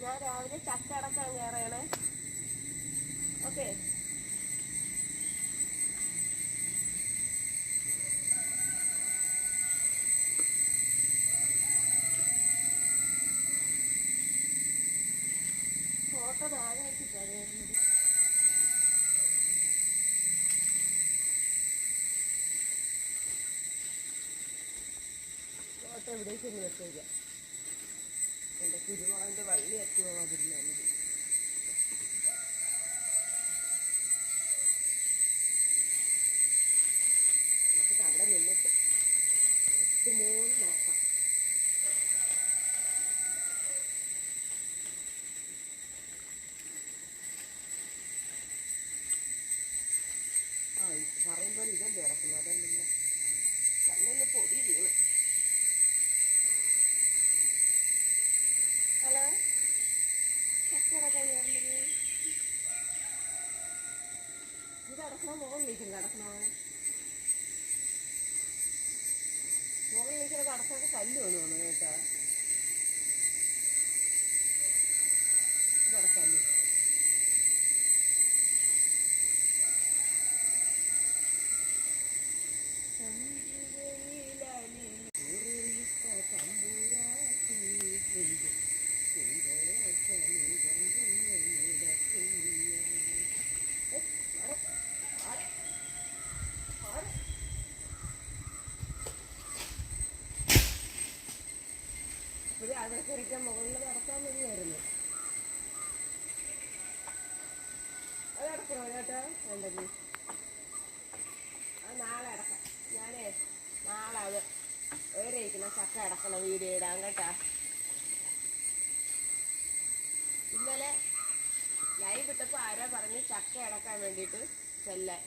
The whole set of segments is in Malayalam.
ഞാൻ രാവിലെ ചക്ക അടക്കാൻ കയറണേ. ഓക്കെ, ഫോട്ടോ താഴെ വെച്ചിട്ടാണ് ഫോട്ടോ എവിടേക്ക് ഒന്ന് വെച്ചേക്കാം. എൻ്റെ കുരുമുളകിൻ്റെ വള്ളി എത്തുമോ അതില്ല. നമുക്കിട്ട് അവിടെ നിന്നിട്ട് 8-3 നോക്കാം. പറയുമ്പോൾ ഇതല്ലേ ഇറക്കുന്നത്, അതല്ല കണ്ണിൽ പൊടി വീണ്. ഹലോ, ചക്കടക്കാൻ കയറുന്നത് ഇത് അടക്കണോ മുകളിലേക്കും കിടക്കണോ? മുകളിലേക്കൊക്കെ അടക്കാതെ കല്ല് വന്നു തോന്നുന്നു കേട്ടോ. ഇത് അടക്കാല്ലേ? അതൊക്കെ മുകളിൽ നടക്കാൻ മതിയായിരുന്നു. അതടക്കണോ ചേട്ടാ? വേണ്ടെങ്കിൽ അത് നാളെ അടക്കാം. ഞാനേ നാളെ അത് വേറെ ഇരിക്കുന്ന ചക്ക അടക്കണ വീഡിയോ ഇടാം കേട്ടാ. ഇന്നലെ ലൈവ് ഇട്ടപ്പോൾ ആരാ പറഞ്ഞ് ചക്ക അടക്കാൻ വേണ്ടിയിട്ട് ചെല്ലാൻ.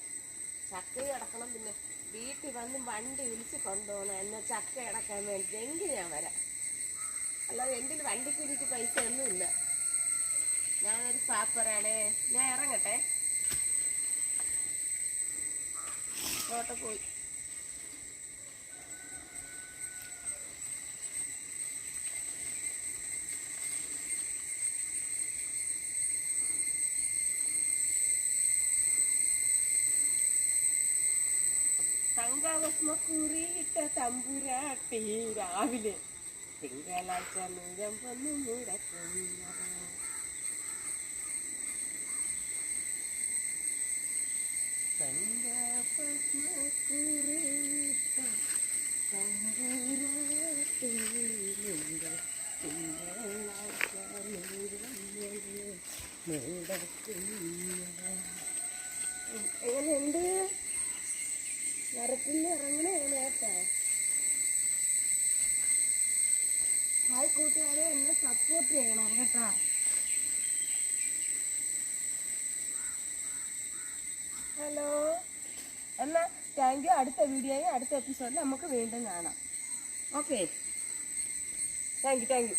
ചക്കയും അടക്കണം, പിന്നെ വീട്ടിൽ വന്ന് വണ്ടി വിളിച്ച് കൊണ്ടുപോകണം എന്നെ ചക്ക അടക്കാൻ വേണ്ടി. എങ്കിൽ ഞാൻ വരാം, അല്ലാതെ എൻ്റെ വണ്ടിക്കൂലിക്ക് പൈസ ഒന്നുമില്ല. ഞാനൊരു പാപ്പറാണേ. ഞാൻ ഇറങ്ങട്ടെ, ഓട്ടോ പോയി. തങ്കഭസ്മക്കുറിയിട്ട തമ്പുരാട്ടി രാവിലെ തിങ്കളാഴ്ച മൂലം വന്നു മുടക്കുന്ന. തങ്കഭസ്മക്കുറിയിട്ട തമ്പുരാട്ടി തിങ്കളാഴ്ച മുടക്കുന്ന. എങ്ങനെയുണ്ട്? മരത്തിൽ ഇറങ്ങണേ കേട്ടോ. ഹായ് കൂട്ടുകാരെ, എന്നെ സപ്പോർട്ട് ചെയ്യണം കേട്ടോ. ഹലോ, എന്നാ താങ്ക് യു. അടുത്ത വീഡിയോയും അടുത്ത എപ്പിസോഡിൽ നമുക്ക് വീണ്ടും കാണാം. Okay, thank you.